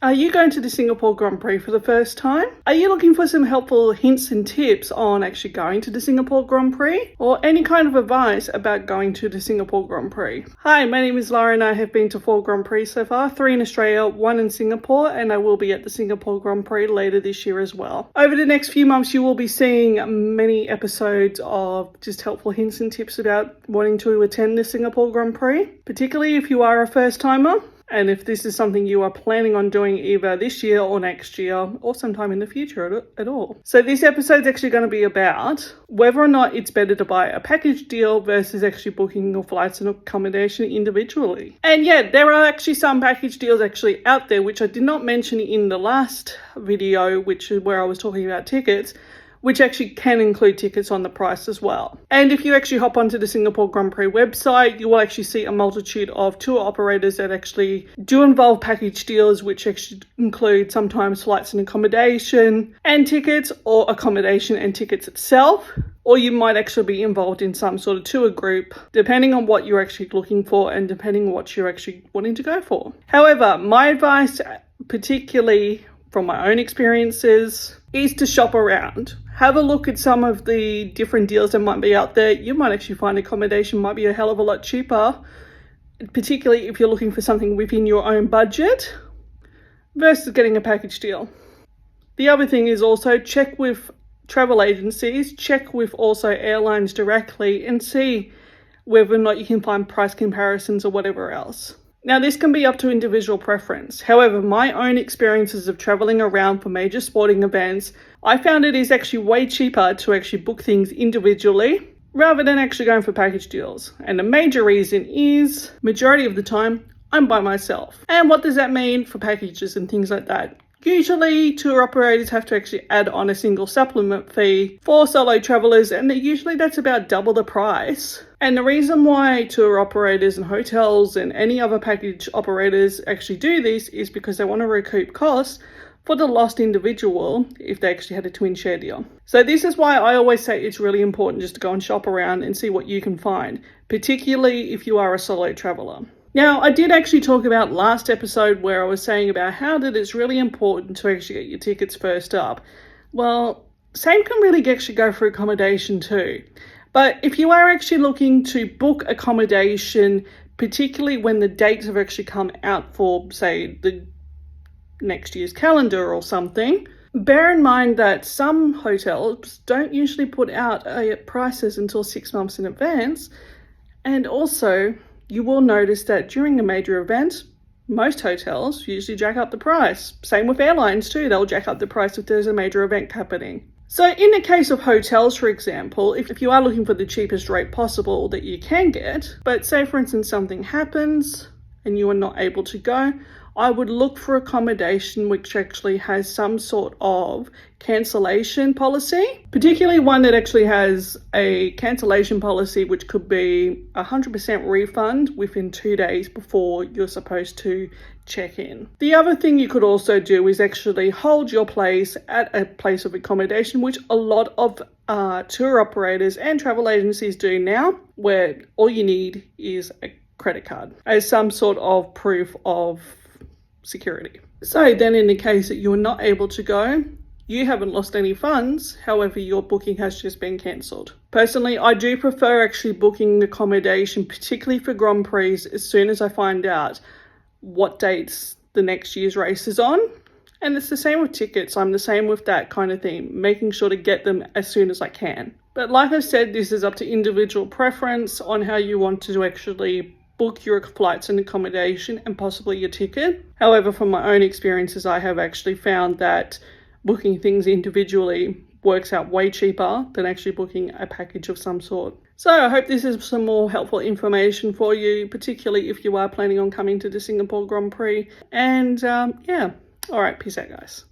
Are you going to the Singapore Grand Prix for the first time? Are you looking for some helpful hints and tips on actually going to the Singapore Grand Prix? Or any kind of advice about going to the Singapore Grand Prix? Hi, my name is Laura and I have been to 4 Grand Prix so far, 3 in Australia, 1 in Singapore, and I will be at the Singapore Grand Prix later this year as well. Over the next few months, you will be seeing many episodes of just helpful hints and tips about wanting to attend the Singapore Grand Prix, particularly if you are a first timer. And if this is something you are planning on doing either this year or next year or sometime in the future at all. So this episode is actually going to be about whether or not it's better to buy a package deal versus actually booking your flights and accommodation individually. And yeah, there are actually some package deals actually out there, which I did not mention in the last video, which is where I was talking about tickets, which actually can include tickets on the price as well. And if you actually hop onto the Singapore Grand Prix website, you will actually see a multitude of tour operators that actually do involve package deals, which actually include sometimes flights and accommodation and tickets, or accommodation and tickets itself. Or you might actually be involved in some sort of tour group, depending on what you're actually looking for and depending on what you're actually wanting to go for. However, my advice, particularly from my own experiences, is to shop around. Have a look at some of the different deals that might be out there. You might actually find accommodation might be a hell of a lot cheaper, particularly if you're looking for something within your own budget versus getting a package deal. The other thing is also check with travel agencies, check with also airlines directly and see whether or not you can find price comparisons or whatever else. Now, this can be up to individual preference. However, my own experiences of traveling around for major sporting events, I found it is actually way cheaper to actually book things individually rather than actually going for package deals. And the major reason is, majority of the time, I'm by myself. And what does that mean for packages and things like that? Usually, tour operators have to actually add on a single supplement fee for solo travelers, and usually that's about double the price. And the reason why tour operators and hotels and any other package operators actually do this is because they want to recoup costs for the lost individual if they actually had a twin share deal. So this is why I always say it's really important just to go and shop around and see what you can find, particularly if you are a solo traveler. Now, I did actually talk about last episode where I was saying about how that it's really important to actually get your tickets first up. Well, same can really actually go for accommodation too. But if you are actually looking to book accommodation, particularly when the dates have actually come out for, say, the next year's calendar or something, bear in mind that some hotels don't usually put out prices until 6 months in advance. And also, you will notice that during a major event, most hotels usually jack up the price. Same with airlines too, they'll jack up the price if there's a major event happening. So in the case of hotels, for example, if you are looking for the cheapest rate possible that you can get, but say for instance something happens and you are not able to go, I would look for accommodation which actually has some sort of cancellation policy, particularly one that actually has a cancellation policy which could be 100% refund within 2 days before you're supposed to check in. The other thing you could also do is actually hold your place at a place of accommodation, which a lot of tour operators and travel agencies do now, where all you need is a credit card as some sort of proof of security. So then in the case that you're not able to go, you haven't lost any funds, however your booking has just been cancelled. Personally, I do prefer actually booking accommodation, particularly for Grand Prix, as soon as I find out what dates the next year's race is on. And it's the same with tickets, I'm the same with that kind of thing, making sure to get them as soon as I can. But like I said, this is up to individual preference on how you want to actually book your flights and accommodation and possibly your ticket. However, from my own experiences, I have actually found that booking things individually works out way cheaper than actually booking a package of some sort. So I hope this is some more helpful information for you, particularly if you are planning on coming to the Singapore Grand Prix. And yeah, all right, peace out, guys.